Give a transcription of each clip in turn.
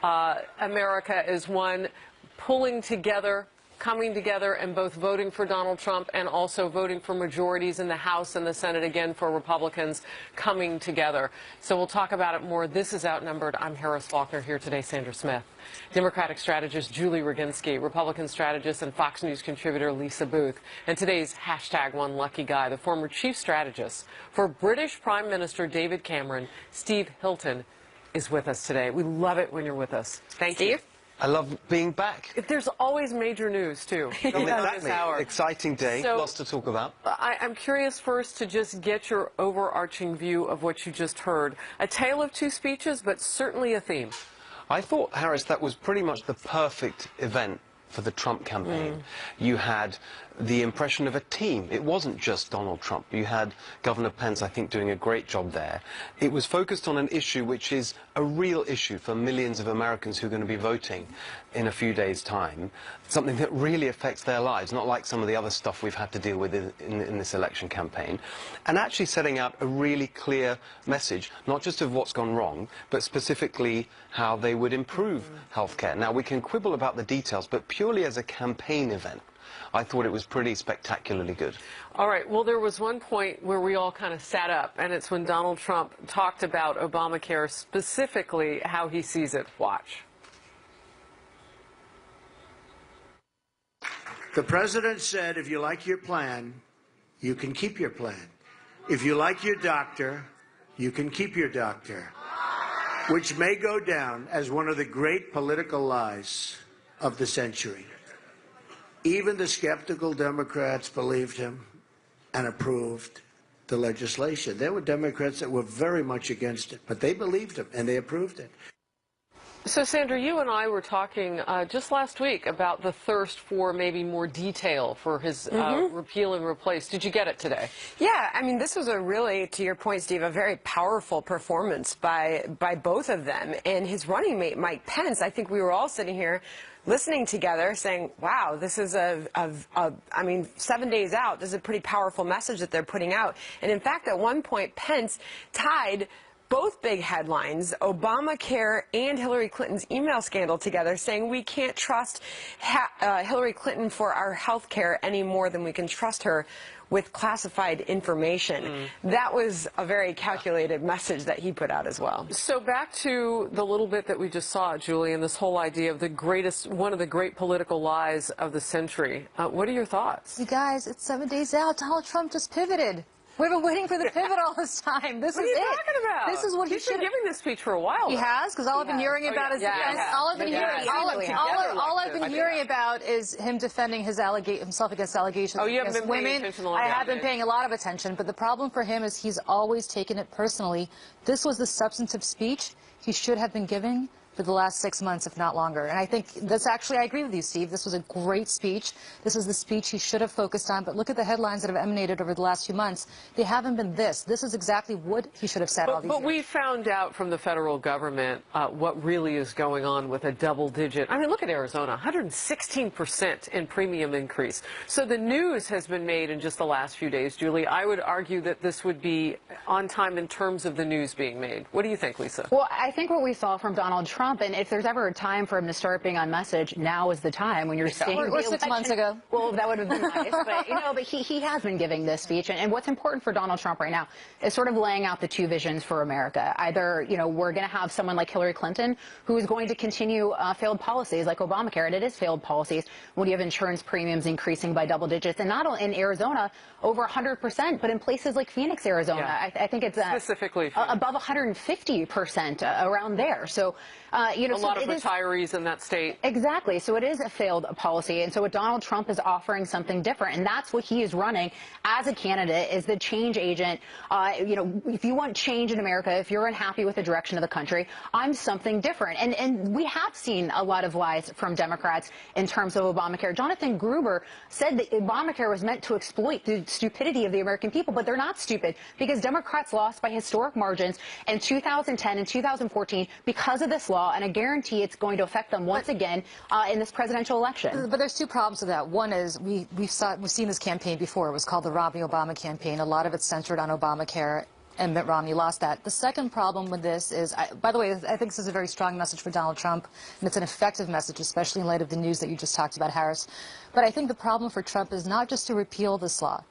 America as one, pulling together, coming together, and both voting for Donald Trump and also voting for majorities in the House and the Senate, again, for Republicans coming together. So we'll talk about it more. This is Outnumbered. I'm Harris Faulkner, here today, Sandra Smith. Democratic strategist Julie Roginski, Republican strategist and Fox News contributor Lisa Booth, and today's #OneLuckyGuy, the former chief strategist for British Prime Minister David Cameron, Steve Hilton, is with us today. We love it when you're with us. Thank you. I love being back. There's always major news, too. Exactly. Exciting day. So, lots to talk about. I'm curious first to just get your overarching view of what you just heard. A tale of two speeches, but certainly a theme. I thought, Harris, that was pretty much the perfect event for the Trump campaign. You had the impression of a team. It wasn't just Donald Trump. You had Governor Pence, I think, doing a great job there. It was focused on an issue which is a real issue for millions of Americans who are going to be voting in a few days' time, something that really affects their lives, not like some of the other stuff we've had to deal with in this election campaign, and actually setting out a really clear message, not just of what's gone wrong, but specifically how they would improve healthcare. Now, we can quibble about the details, but purely as a campaign event, I thought it was pretty spectacularly good. All right. Well, there was one point where we all kind of sat up, and it's when Donald Trump talked about Obamacare, specifically how he sees it. Watch. The president said, if you like your plan, you can keep your plan. If you like your doctor, you can keep your doctor, which may go down as one of the great political lies of the century. Even the skeptical Democrats believed him and approved the legislation. There were Democrats that were very much against it, but they believed him and they approved it. So, Sandra, you and I were talking just last week about the thirst for maybe more detail for his repeal and replace. Did you get it today? Yeah, I mean, this was a really, to your point, Steve, a very powerful performance by both of them. And his running mate, Mike Pence, I think we were all sitting here listening together saying, wow, this is I mean, 7 days out, this is a pretty powerful message that they're putting out. And in fact, at one point, Pence tied both big headlines, Obamacare and Hillary Clinton's email scandal, together, saying we can't trust Hillary Clinton for our health care any more than we can trust her with classified information. That was a very calculated message that he put out as well. So back to the little bit that we just saw, Julie, and this whole idea of the greatest, one of the great political lies of the century. What are your thoughts? You guys, it's 7 days out. Donald Trump just pivoted. We've been waiting for the pivot all this time. This what is are you talking about? This is what he's been giving this speech for a while. He has, because all I've been hearing about is all I've been hearing about is him defending his himself against allegations against women. I have been paying a lot of attention, but the problem for him is he's always taken it personally. This was the substantive speech he should have been giving for the last 6 months, if not longer. And I think that's actually, I agree with you, Steve. This was a great speech. This is the speech he should have focused on. But look at the headlines that have emanated over the last few months. They haven't been this. This is exactly what he should have said all these years. But we found out from the federal government what really is going on with a double-digit. I mean, look at Arizona, 116% in premium increase. So the news has been made in just the last few days, Julie. I would argue that this would be on time in terms of the news being made. What do you think, Lisa? Well, I think what we saw from Donald Trump, and if there's ever a time for him to start being on message, now is the time when you're seeing or 6 months ago. Well, that would have been nice, but he has been giving this speech, and what's important for Donald Trump right now is sort of laying out the two visions for America. Either we're going to have someone like Hillary Clinton who is going to continue failed policies like Obamacare, and it is failed policies when you have insurance premiums increasing by double digits, and not only in Arizona over 100%, but in places like Phoenix, Arizona. Yeah. I think it's specifically above 150% around there. So a lot of retirees in that state. Exactly. So it is a failed policy. And so what Donald Trump is offering something different. And that's what he is running as a candidate, is the change agent. If you want change in America, if you're unhappy with the direction of the country, I'm something different. And we have seen a lot of lies from Democrats in terms of Obamacare. Jonathan Gruber said that Obamacare was meant to exploit the stupidity of the American people, but they're not stupid, because Democrats lost by historic margins in 2010 and 2014 because of this law, and I guarantee it's going to affect them once again in this presidential election. But there's two problems with that. One is we've seen this campaign before. It was called the Robbing Obama campaign. A lot of it's centered on Obamacare. and Mitt Romney lost that. The second problem with this is, by the way, I think this is a very strong message for Donald Trump, and it's an effective message, especially in light of the news that you just talked about, Harris. But I think the problem for Trump is not just to repeal this law,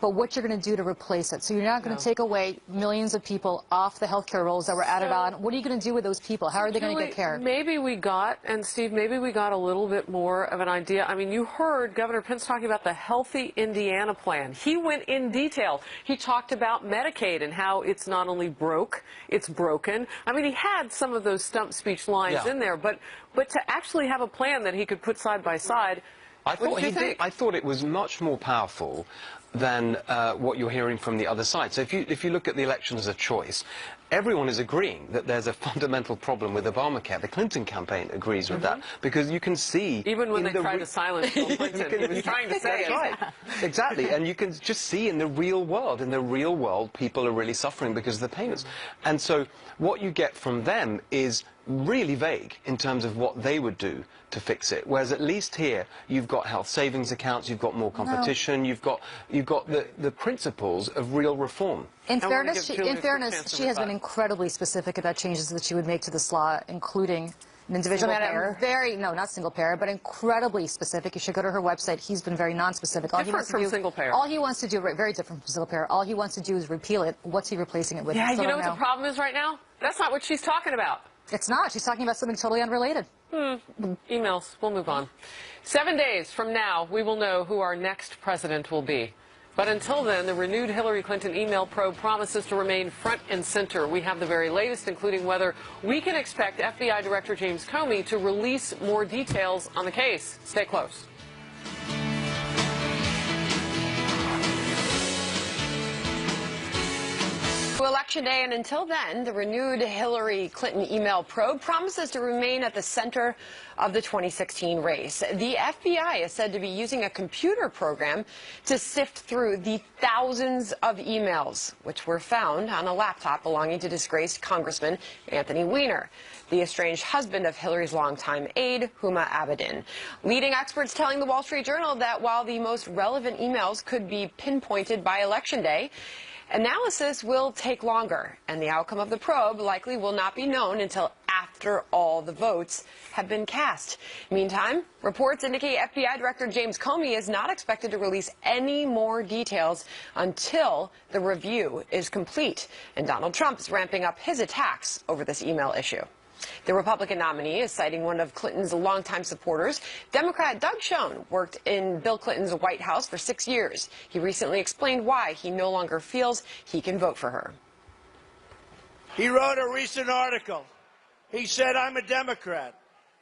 but what you're going to do to replace it. So you're not going to take away millions of people off the health care rolls that were added on. What are you going to do with those people? How are they going to get care? Maybe we got, and Steve, maybe we got a little bit more of an idea. I mean, you heard Governor Pence talking about the Healthy Indiana plan. He went in detail. He talked about Medicaid and how it's not only broke, it's broken. I mean, he had some of those stump speech lines in there, but to actually have a plan that he could put side by side, I thought it was much more powerful than what you're hearing from the other side. So if you look at the election as a choice, everyone is agreeing that there's a fundamental problem with Obamacare. The Clinton campaign agrees with that, because you can see... Even when they tried to silence Bill Clinton, he was trying to say it. Right. Exactly, and you can just see in the real world, people are really suffering because of the payments. And so what you get from them is really vague in terms of what they would do to fix it, whereas at least here you've got health savings accounts, you've got more competition, you've got the principles of real reform. In fairness, she has been incredibly specific about changes that she would make to this law, including an individual payer. No, not single payer, but incredibly specific. You should go to her website. He's been very non-specific. Different from single payer. All he wants to do, very different from single payer. All he wants to do is repeal it. What's he replacing it with? Yeah, you know what the problem is right now? That's not what she's talking about. It's not. She's talking about something totally unrelated. Emails. We'll move on. 7 days from now, we will know who our next president will be. But until then, the renewed Hillary Clinton email probe promises to remain front and center. We have the very latest, including whether we can expect FBI Director James Comey to release more details on the case. Stay close. Election day, and until then, the renewed Hillary Clinton email probe promises to remain at the center of the 2016 race. The FBI is said to be using a computer program to sift through the thousands of emails, which were found on a laptop belonging to disgraced Congressman Anthony Weiner, the estranged husband of Hillary's longtime aide, Huma Abedin. Leading experts telling the Wall Street Journal that while the most relevant emails could be pinpointed by Election Day, analysis will take longer, and the outcome of the probe likely will not be known until after all the votes have been cast. Meantime, reports indicate FBI Director James Comey is not expected to release any more details until the review is complete, and Donald Trump is ramping up his attacks over this email issue. The Republican nominee is citing one of Clinton's longtime supporters. Democrat Doug Schoen worked in Bill Clinton's White House for 6 years. He recently explained why he no longer feels he can vote for her. He wrote a recent article. He said, "I'm a Democrat.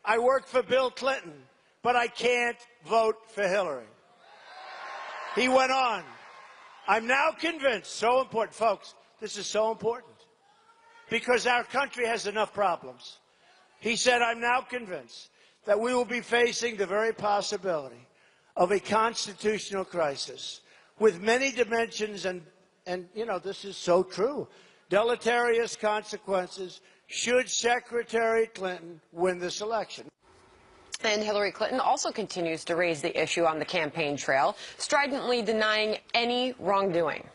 I work for Bill Clinton, but I can't vote for Hillary." He went on, "I'm now convinced," so important, folks, this is so important, because our country has enough problems. He said, "I'm now convinced that we will be facing the very possibility of a constitutional crisis with many dimensions and you know, this is so true, deleterious consequences should Secretary Clinton win this election." And Hillary Clinton also continues to raise the issue on the campaign trail, stridently denying any wrongdoing.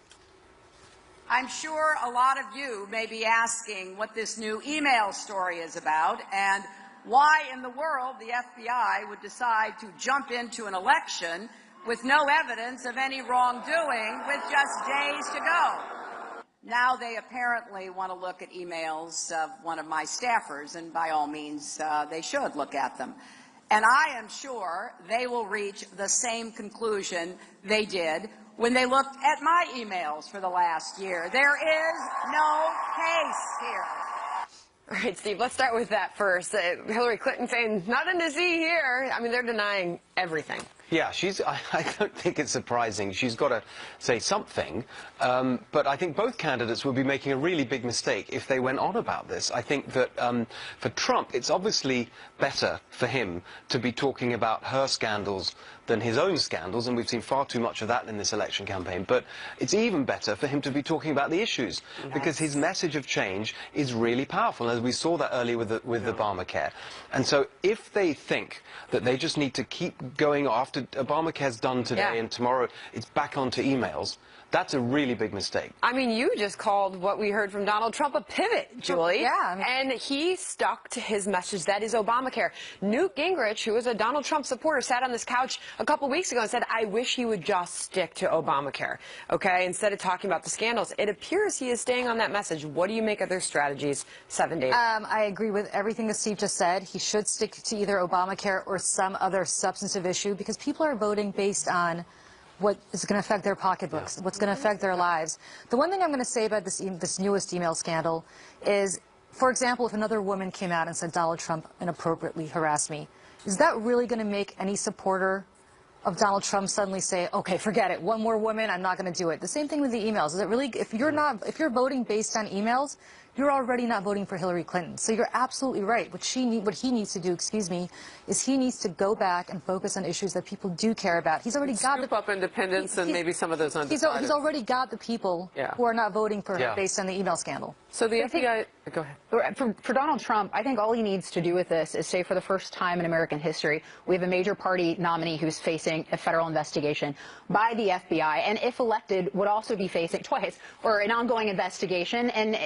I'm sure a lot of you may be asking what this new email story is about and why in the world the FBI would decide to jump into an election with no evidence of any wrongdoing with just days to go. Now they apparently want to look at emails of one of my staffers, and by all means they should look at them. And I am sure they will reach the same conclusion they did when they looked at my emails for the last year. There is no case here. All right, Steve, let's start with that first. Hillary Clinton saying, nothing to see here. I mean, they're denying everything. Yeah, I don't think it's surprising. She's got to say something. But I think both candidates would be making a really big mistake if they went on about this. I think that for Trump, it's obviously better for him to be talking about her scandals than his own scandals, and we've seen far too much of that in this election campaign. But it's even better for him to be talking about the issues, because his message of change is really powerful, as we saw that earlier with Obamacare. And so if they think that they just need to keep going after Obamacare's done today and tomorrow it's back onto emails, That's a really big mistake. I mean, you just called what we heard from Donald Trump a pivot, Julie. Yeah. And he stuck to his message, that is Obamacare. Newt Gingrich, who is a Donald Trump supporter, sat on this couch a couple weeks ago and said, I wish he would just stick to Obamacare, okay, instead of talking about the scandals. It appears he is staying on that message. What do you make of their strategies, 7 days? I agree with everything that Steve just said. He should stick to either Obamacare or some other substantive issue, because people are voting based on what is going to affect their pocketbooks, what's going to affect their lives. The one thing I'm going to say about this newest email scandal is, for example, if another woman came out and said Donald Trump inappropriately harassed me, is that really going to make any supporter of Donald Trump suddenly say, okay, forget it, one more woman, I'm not going to do it? The same thing with the emails. Is it really, if you're voting based on emails, you're already not voting for Hillary Clinton. So you're absolutely right. What he needs to do, is he needs to go back and focus on issues that people do care about. He's already got scoop up independents and maybe some of those undecided. He's already got the people who are not voting for him based on the email scandal. So the FBI, go ahead. For Donald Trump, I think all he needs to do with this is say, for the first time in American history, we have a major party nominee who's facing a federal investigation by the FBI, and if elected, would also be facing twice, or an ongoing investigation, and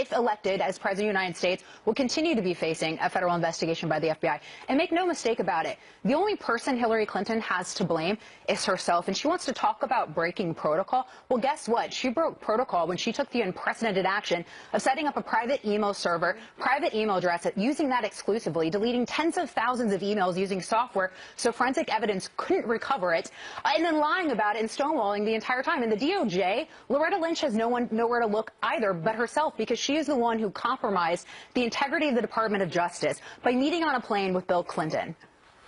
if elected as President of the United States, will continue to be facing a federal investigation by the FBI. And make no mistake about it, the only person Hillary Clinton has to blame is herself, and she wants to talk about breaking protocol. Well, guess what? She broke protocol when she took the unprecedented action of setting up a private email server, private email address, using that exclusively, deleting tens of thousands of emails using software so forensic evidence couldn't recover it, and then lying about it and stonewalling the entire time. And the DOJ, Loretta Lynch has nowhere to look either but herself, because she is the one who compromised the integrity of the Department of Justice by meeting on a plane with Bill Clinton.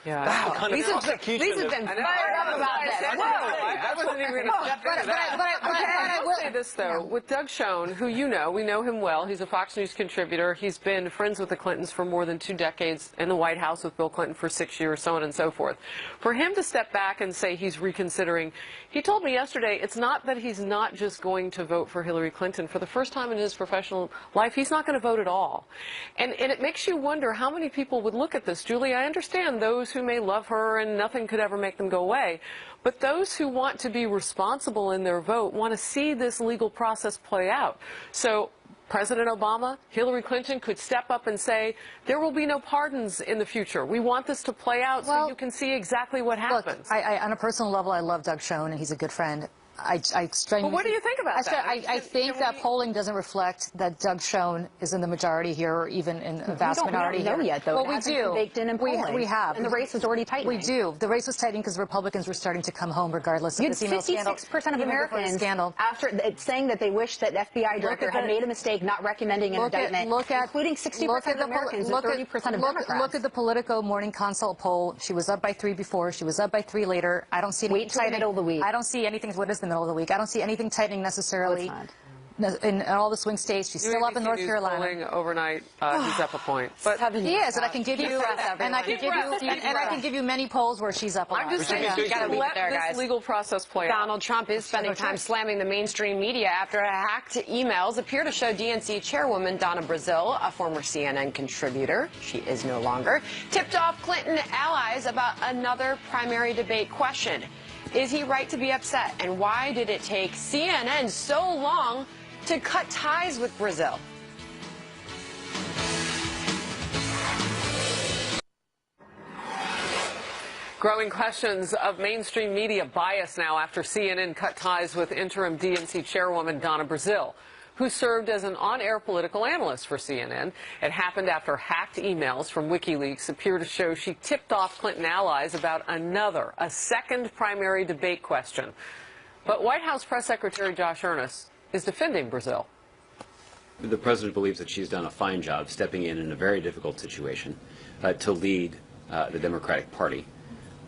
Yeah. Wow. Lisa's been fired up about this. I wasn't even going to step into that. I will say this, though. With Doug Schoen, who we know him well. He's a Fox News contributor. He's been friends with the Clintons for more than 2 decades, in the White House with Bill Clinton for 6 years, so on and so forth. For him to step back and say he's reconsidering, he told me yesterday it's not that he's not just going to vote for Hillary Clinton. For the first time in his professional life, he's not going to vote at all. And it makes you wonder how many people would look at this. Julie, I understand those who may love her and nothing could ever make them go away. But those who want to be responsible in their vote want to see this legal process play out. So President Obama, Hillary Clinton could step up and say, there will be no pardons in the future. We want this to play out so you can see exactly what happens. Look, on a personal level, I love Doug Schoen, and he's a good friend. Well, what do you think about that? I think that polling doesn't reflect that Doug Schoen is in the majority here, or even in a vast minority here. We don't know yet, though. Well, we do. Baked in polling. We have. And the race is already tightening. We do. The race was tightening because Republicans were starting to come home regardless of this email scandal. 56% of Americans after saying that they wish that FBI director had made a mistake not recommending an indictment, including 60% of Americans and 30% of Democrats. Look at the Politico morning consult poll. She was up by 3 before. She was up by 3 later. I don't see anything tightening. Wait till the middle of the week. I don't see anything. What is the middle of the week? I don't see anything tightening necessarily in all the swing states. She's still up in North Carolina. Polling overnight, he's up a point. But he is, and I can give you many polls where she's up a lot. I'm just saying, let this legal process play out. Donald Trump is spending time slamming the mainstream media after hacked emails appear to show DNC chairwoman Donna Brazile, a former CNN contributor, she is no longer, tipped off Clinton allies about another primary debate question. Is he right to be upset? And why did it take CNN so long to cut ties with Brazile? Growing questions of mainstream media bias now after CNN cut ties with interim DNC chairwoman Donna Brazile, who served as an on-air political analyst for CNN. It happened after hacked emails from WikiLeaks appear to show she tipped off Clinton allies about a second primary debate question. But White House Press Secretary Josh Earnest is defending Brazile. The president believes that she's done a fine job stepping in a very difficult situation to lead the Democratic Party.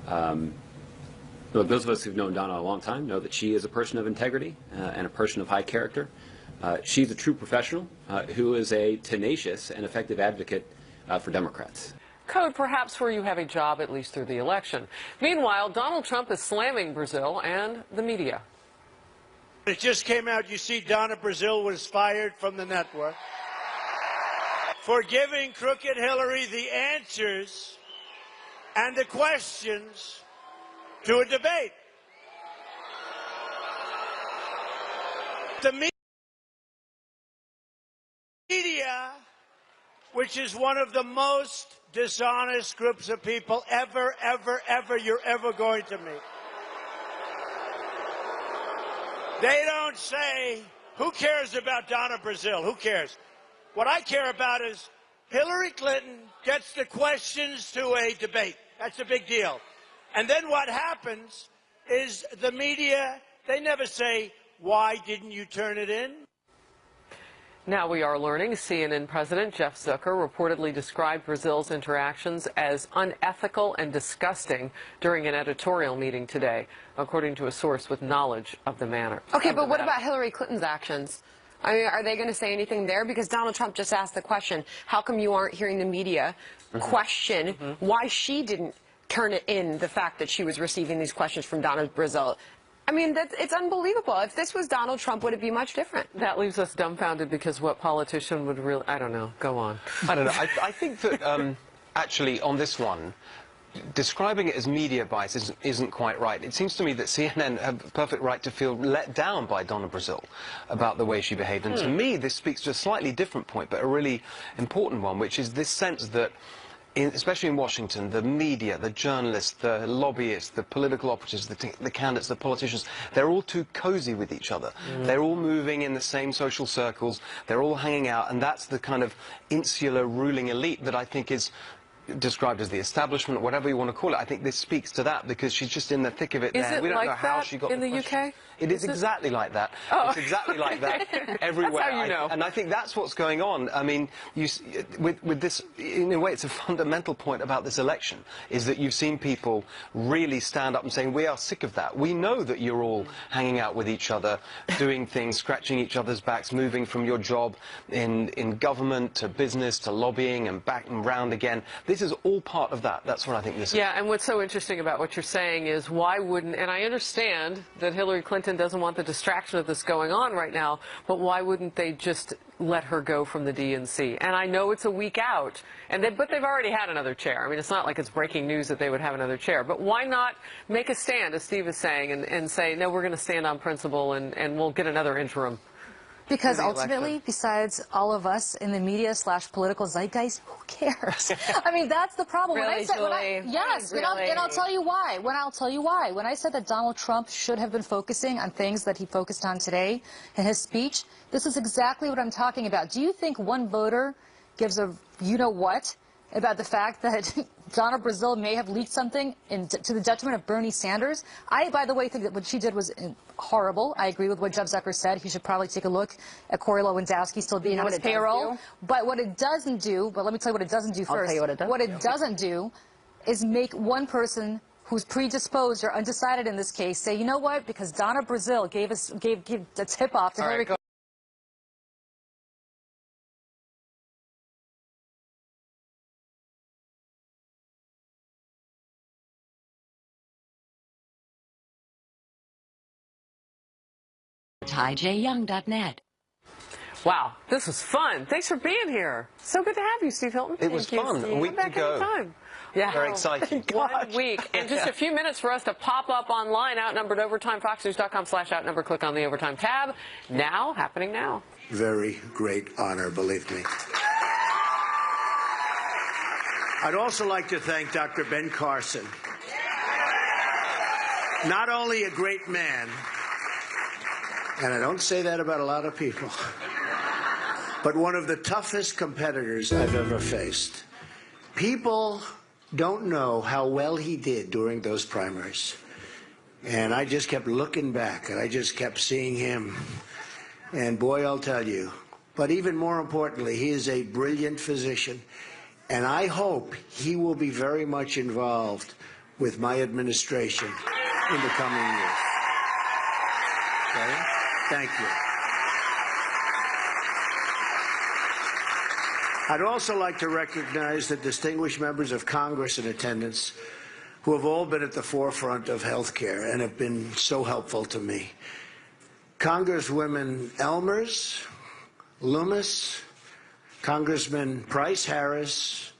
Look, those of us who've known Donna a long time know that she is a person of integrity and a person of high character. She's a true professional who is a tenacious and effective advocate for Democrats. Code perhaps where you have a job at least through the election. Meanwhile, Donald Trump is slamming Brazile and the media. It just came out, you see, Donna Brazile was fired from the network for giving crooked Hillary the answers and the questions to a debate. The media, which is one of the most dishonest groups of people ever you're ever going to meet. They don't say, who cares about Donna Brazile? Who cares? What I care about is Hillary Clinton gets the questions to a debate. That's a big deal. And then what happens is the media, they never say, why didn't you turn it in? Now we are learning CNN President Jeff Zucker reportedly described Brazile's interactions as unethical and disgusting during an editorial meeting today, according to a source with knowledge of the matter. Okay, but what about Hillary Clinton's actions? I mean, are they going to say anything there? Because Donald Trump just asked the question, how come you aren't hearing the media question why she didn't turn it in, the fact that she was receiving these questions from Donna Brazile? I mean, it's unbelievable. If this was Donald Trump, would it be much different? That leaves us dumbfounded because what politician would really, I don't know, go on. I don't know. I think that actually on this one, describing it as media bias isn't quite right. It seems to me that CNN have a perfect right to feel let down by Donna Brazile about the way she behaved. And to me, this speaks to a slightly different point, but a really important one, which is this sense that especially in Washington, the media, the journalists, the lobbyists, the political operatives, the candidates, the politicians, they're all too cozy with each other. They're all moving in the same social circles. They're all hanging out, and that's the kind of insular ruling elite that I think is described as the establishment, whatever you want to call it. I think this speaks to that because she's just in the thick of it. Is it we don't like know how that she got in the question. UK? It is exactly like that. Oh. It's exactly like that everywhere. That's how you know. And I think that's what's going on. I mean, with this, in a way, it's a fundamental point about this election, is that you've seen people really stand up and saying, we are sick of that. We know that you're all hanging out with each other, doing things, scratching each other's backs, moving from your job in government to business to lobbying and back and round again. This is all part of that. That's what I think this is. Yeah, and what's so interesting about what you're saying is why wouldn't, and I understand that Hillary Clinton doesn't want the distraction of this going on right now, but why wouldn't they just let her go from the DNC? And I know it's a week out, but they've already had another chair. I mean, it's not like it's breaking news that they would have another chair. But why not make a stand, as Steve is saying, and say, no, we're going to stand on principle and we'll get another interim? Because ultimately, besides all of us in the media/political zeitgeist, who cares? I mean, that's the problem. Really, Yes, really? And I'll tell you why. When I said that Donald Trump should have been focusing on things that he focused on today in his speech, this is exactly what I'm talking about. Do you think one voter gives a you-know-what about the fact that Donna Brazile may have leaked something to the detriment of Bernie Sanders? I, by the way, think that what she did was horrible. I agree with what Jeff Zucker said. He should probably take a look at Corey Lewandowski still being on his payroll. But what it doesn't do, but let me tell you what it doesn't do first. I'll tell you what it does. What it doesn't do is make one person who's predisposed or undecided in this case say, you know what, because Donna Brazile gave a tip-off to Hillary Clinton. TyJyoung.net. Wow, this was fun. Thanks for being here. So good to have you, Steve Hilton. It was fun. A week to go. Anytime. Yeah. Very exciting. 1 week. And just a few minutes for us to pop up online, Outnumbered Overtime, foxnews.com/outnumbered. Click on the Overtime tab. Now, happening now. Very great honor, believe me. I'd also like to thank Dr. Ben Carson. Not only a great man, and I don't say that about a lot of people, but one of the toughest competitors I've ever faced. People don't know how well he did during those primaries. And I just kept looking back, and I just kept seeing him. And boy, I'll tell you. But even more importantly, he is a brilliant physician. And I hope he will be very much involved with my administration in the coming years. Okay? Thank you. I'd also like to recognize the distinguished members of Congress in attendance who have all been at the forefront of health care and have been so helpful to me. Congresswomen Elmers, Loomis, Congressman Price Harris,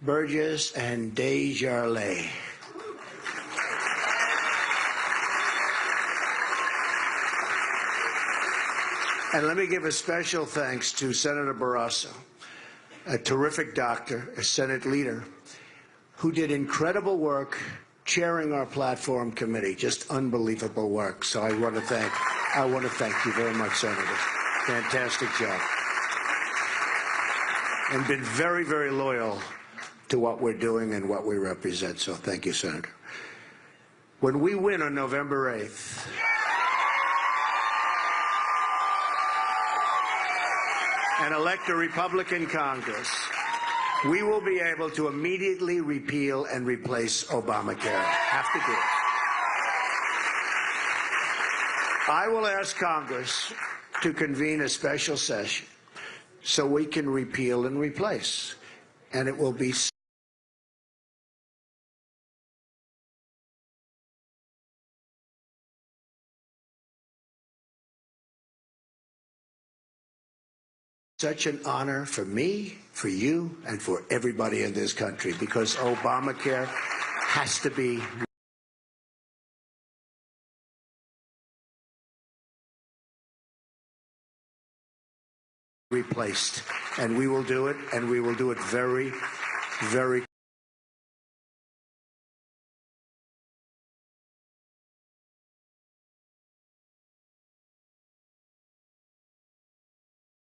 Burgess, and Desjardins. And let me give a special thanks to Senator Barrasso, a terrific doctor, a Senate leader, who did incredible work chairing our platform committee. Just unbelievable work. So I want to thank you very much, Senator. Fantastic job. And been very, very loyal to what we're doing and what we represent. So thank you, Senator. When we win on November 8th, and elect a Republican Congress, we will be able to immediately repeal and replace Obamacare. Have to do it. I will ask Congress to convene a special session so we can repeal and replace. And it will be such an honor for me, for you, and for everybody in this country, because Obamacare has to be replaced. And we will do it, and we will do it very, very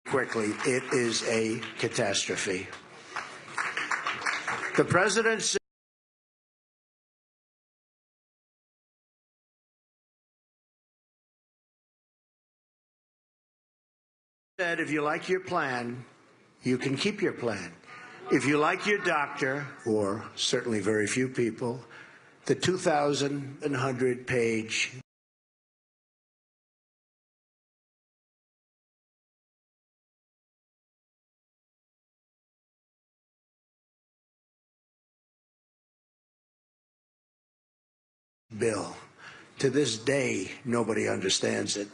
quickly. It is a catastrophe. The president said, if you like your plan, you can keep your plan. If you like your doctor, or certainly very few people, the 2,100-page bill. To this day, nobody understands it.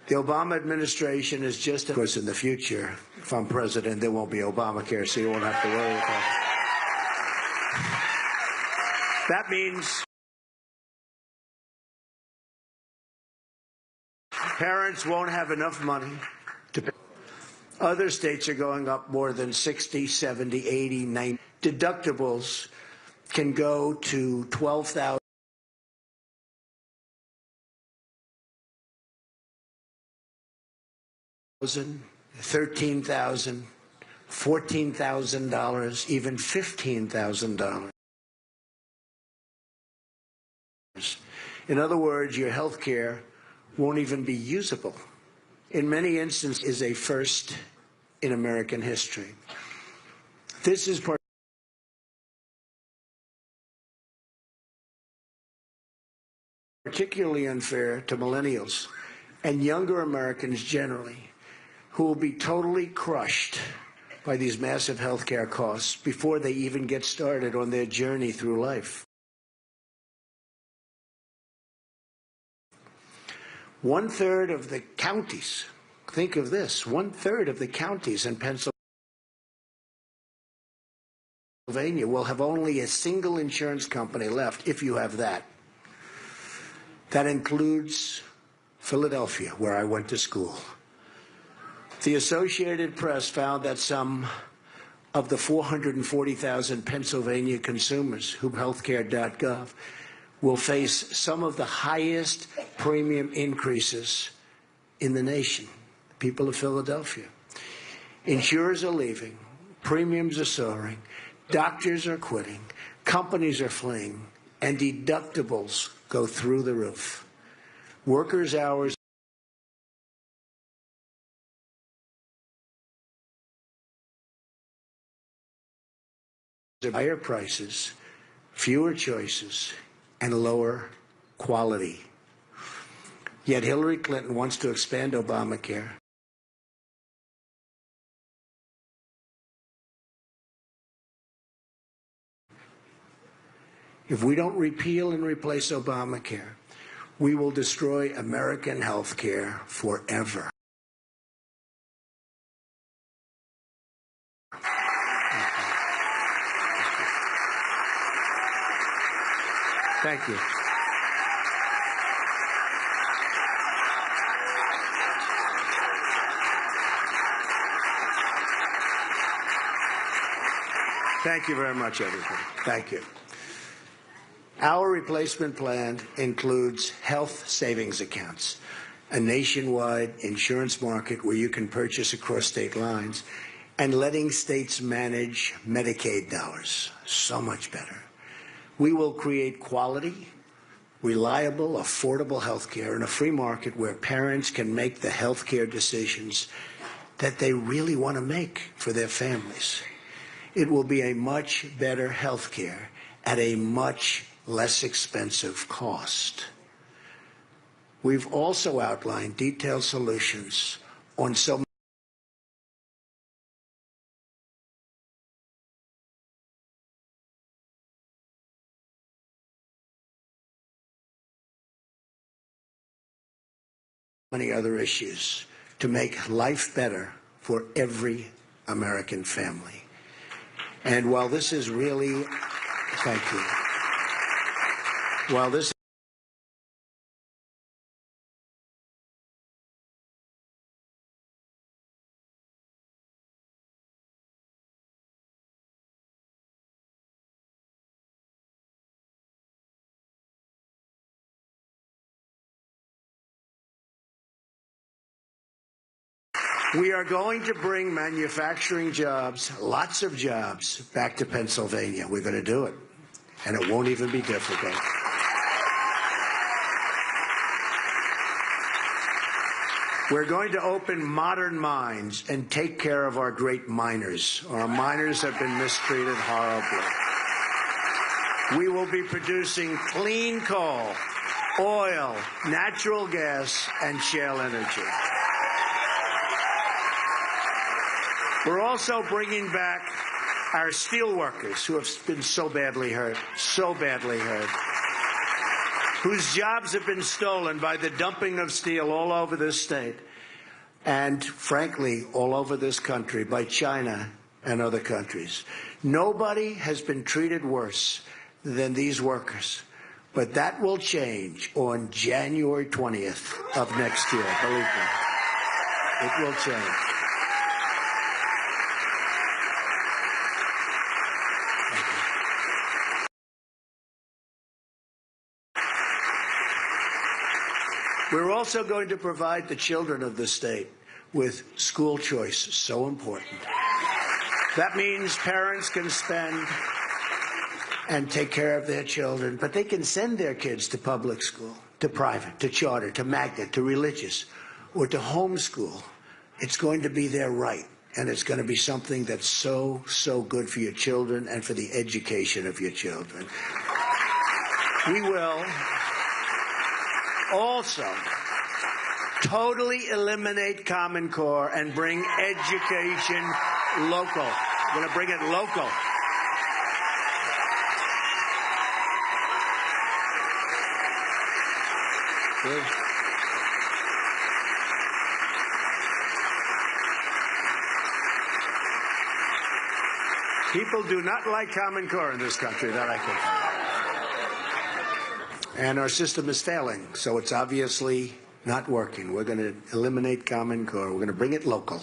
The Obama administration is just, of course, in the future, if I'm president, there won't be Obamacare, so you won't have to worry about it. That means parents won't have enough money to pay. Other states are going up more than 60, 70, 80, 90. Deductibles can go to $12,000. $13,000, $14,000, even $15,000. In other words, your health care won't even be usable. In many instances, is a first in American history. This is particularly unfair to millennials and younger Americans generally, who will be totally crushed by these massive health care costs before they even get started on their journey through life. 1/3 of the counties, think of this, 1/3 of the counties in Pennsylvania will have only a single insurance company left, if you have that. That includes Philadelphia, where I went to school. The Associated Press found that some of the 440,000 Pennsylvania consumers who healthcare.gov will face some of the highest premium increases in the nation. People of Philadelphia. Insurers are leaving, premiums are soaring, doctors are quitting, companies are fleeing, and deductibles go through the roof. Workers' hours higher prices, fewer choices, and lower quality. Yet Hillary Clinton wants to expand Obamacare. If we don't repeal and replace Obamacare, we will destroy American health care forever. Thank you. Thank you very much, everybody. Thank you. Our replacement plan includes health savings accounts, a nationwide insurance market where you can purchase across state lines, and letting states manage Medicaid dollars. So much better. We will create quality, reliable, affordable health care in a free market where parents can make the health care decisions that they really want to make for their families. It will be a much better health care at a much less expensive cost. We've also outlined detailed solutions on so many other issues to make life better for every American family. And while this is really, thank you. While this we are going to bring manufacturing jobs, lots of jobs, back to Pennsylvania. We're going to do it, and it won't even be difficult. We're going to open modern mines and take care of our great miners. Our miners have been mistreated horribly. We will be producing clean coal, oil, natural gas, and shale energy. We're also bringing back our steel workers who have been so badly hurt, whose jobs have been stolen by the dumping of steel all over this state and, frankly, all over this country by China and other countries. Nobody has been treated worse than these workers, but that will change on January 20th of next year, believe me. It will change. We're also going to provide the children of the state with school choice, so important. That means parents can spend and take care of their children, but they can send their kids to public school, to private, to charter, to magnet, to religious, or to homeschool. It's going to be their right, and it's going to be something that's so, so good for your children and for the education of your children. We will also totally eliminate Common Core and bring education local. We're going to bring it local. People do not like Common Core in this country, that I can tell you. And our system is failing, so it's obviously not working. We're going to eliminate Common Core. We're going to bring it local.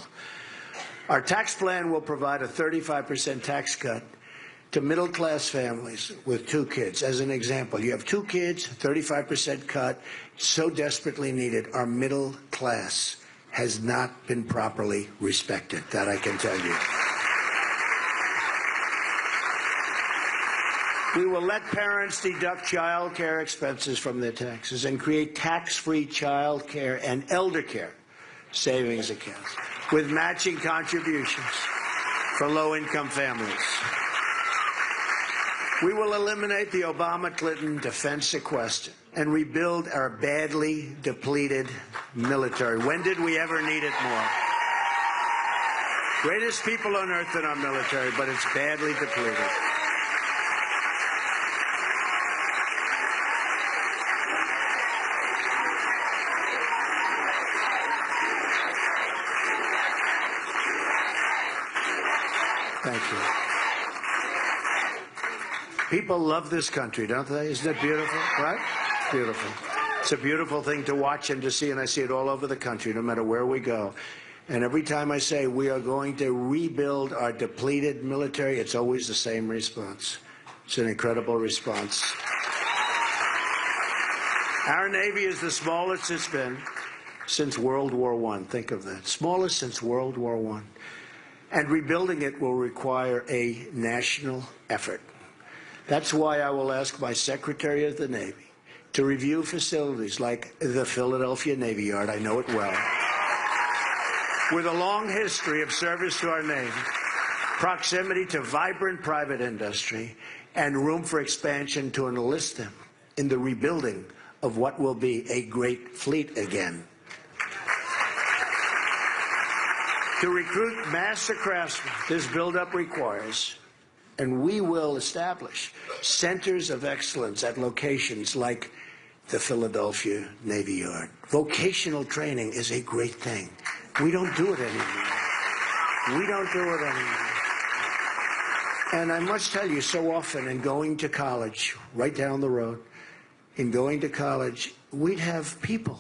Our tax plan will provide a 35% tax cut to middle-class families with 2 kids. As an example, you have 2 kids, 35% cut, so desperately needed. Our middle class has not been properly respected, that I can tell you. We will let parents deduct child care expenses from their taxes and create tax-free child care and elder care savings accounts with matching contributions for low-income families. We will eliminate the Obama-Clinton defense sequester and rebuild our badly depleted military. When did we ever need it more? Greatest people on earth in our military, but it's badly depleted. Thank you. People love this country, don't they? Isn't it beautiful, right? Beautiful. It's a beautiful thing to watch and to see, and I see it all over the country, no matter where we go. And every time I say we are going to rebuild our depleted military, it's always the same response. It's an incredible response. Our Navy is the smallest it's been since World War I. Think of that. Smallest since World War I. And rebuilding it will require a national effort. That's why I will ask my Secretary of the Navy to review facilities like the Philadelphia Navy Yard, I know it well, with a long history of service to our Navy, proximity to vibrant private industry, and room for expansion to enlist them in the rebuilding of what will be a great fleet again. To recruit master craftsmen, this buildup requires, and we will establish, centers of excellence at locations like the Philadelphia Navy Yard. Vocational training is a great thing. We don't do it anymore. We don't do it anymore. And I must tell you, so often in going to college, right down the road, in going to college, we'd have people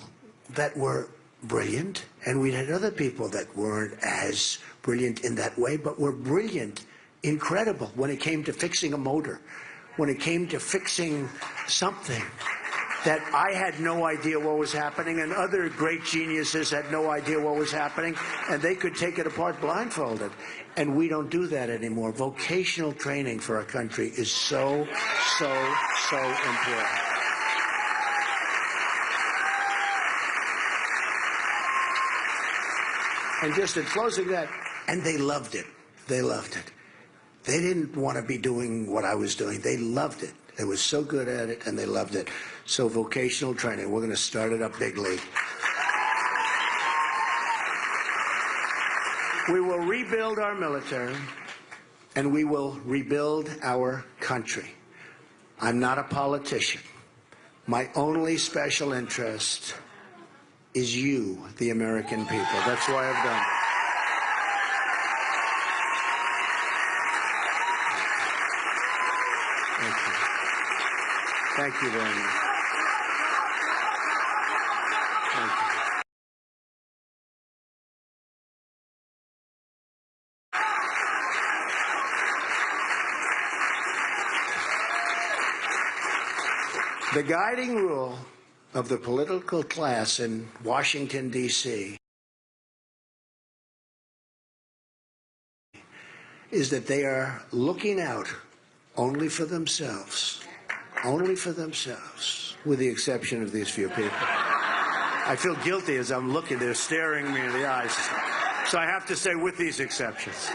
that were brilliant, and we'd had other people that weren't as brilliant in that way, but were brilliant, incredible when it came to fixing a motor, when it came to fixing something that I had no idea what was happening, and other great geniuses had no idea what was happening, and they could take it apart blindfolded. And we don't do that anymore. Vocational training for our country is so important. And just in closing that, and they loved it. They loved it. They didn't want to be doing what I was doing. They loved it. They were so good at it, and they loved it. So vocational training, we're going to start it up big league. We will rebuild our military, and we will rebuild our country. I'm not a politician. My only special interest is you, the American people. That's why I've done it. Thank you. Thank you very much. Thank you. The guiding rule of the political class in Washington, D.C. is that they are looking out only for themselves, with the exception of these few people. I feel guilty as I'm looking, they're staring me in the eyes. So I have to say, with these exceptions.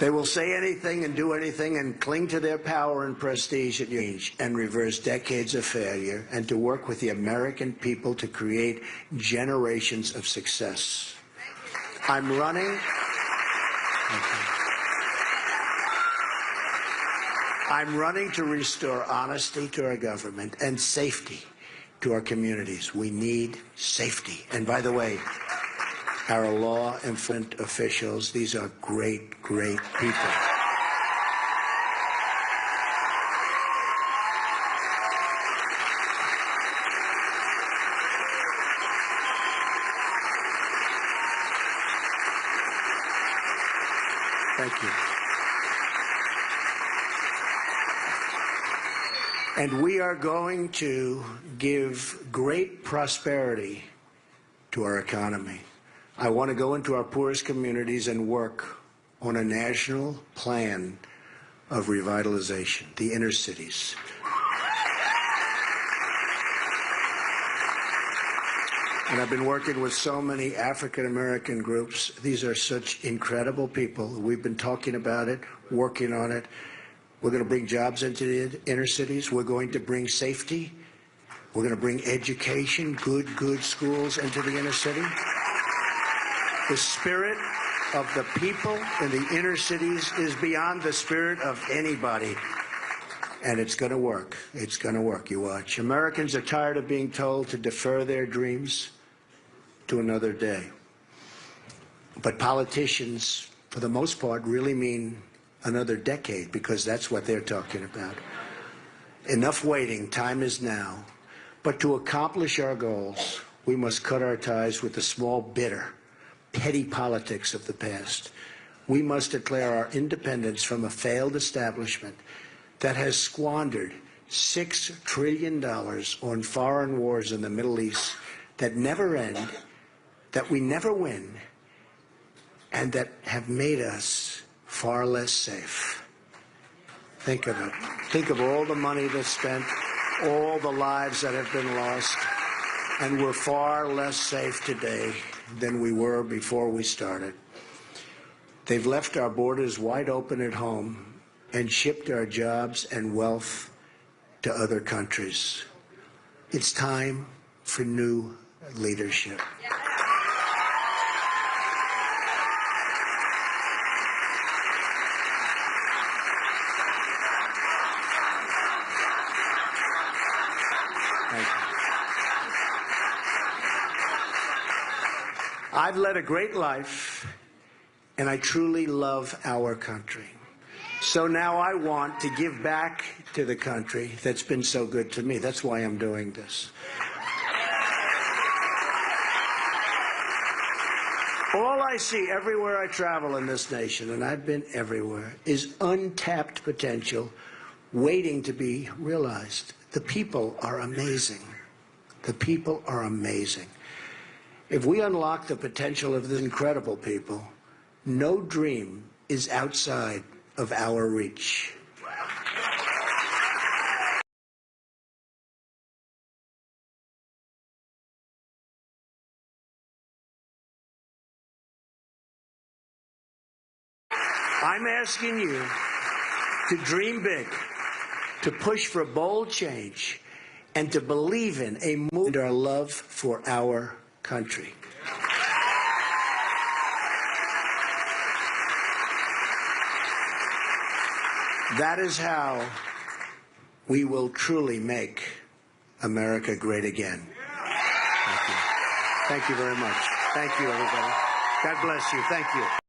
They will say anything and do anything and cling to their power and prestige and reverse decades of failure, and to work with the American people to create generations of success. I'm running. I'm running to restore honesty to our government and safety to our communities. We need safety. And by the way, our law enforcement officials, these are great, great people. Thank you. And we are going to give great prosperity to our economy. I want to go into our poorest communities and work on a national plan of revitalization, the inner cities. And I've been working with so many African-American groups. These are such incredible people. We've been talking about it, working on it. We're going to bring jobs into the inner cities. We're going to bring safety. We're going to bring education, good schools into the inner city. The spirit of the people in the inner cities is beyond the spirit of anybody. And it's going to work. It's going to work. You watch. Americans are tired of being told to defer their dreams to another day. But politicians, for the most part, really mean another decade, because that's what they're talking about. Enough waiting. Time is now. But to accomplish our goals, We must cut our ties with the small, bitter, petty politics of the past. We must declare our independence from a failed establishment that has squandered $6 trillion on foreign wars in the Middle East that never end, that we never win, and that have made us far less safe. Think of it. Think of all the money that's spent, all the lives that have been lost, and we're far less safe today than we were before we started. They've left our borders wide open at home and shipped our jobs and wealth to other countries. It's time for new leadership. I've led a great life, and I truly love our country. So now I want to give back to the country that's been so good to me. That's why I'm doing this. All I see everywhere I travel in this nation, and I've been everywhere, is untapped potential waiting to be realized. The people are amazing. The people are amazing. If we unlock the potential of these incredible people, no dream is outside of our reach. I'm asking you to dream big, to push for bold change, and to believe in a movement, our love for our country. That is how we will truly make America great again. Thank you. Thank you very much. Thank you, everybody. God bless you. Thank you.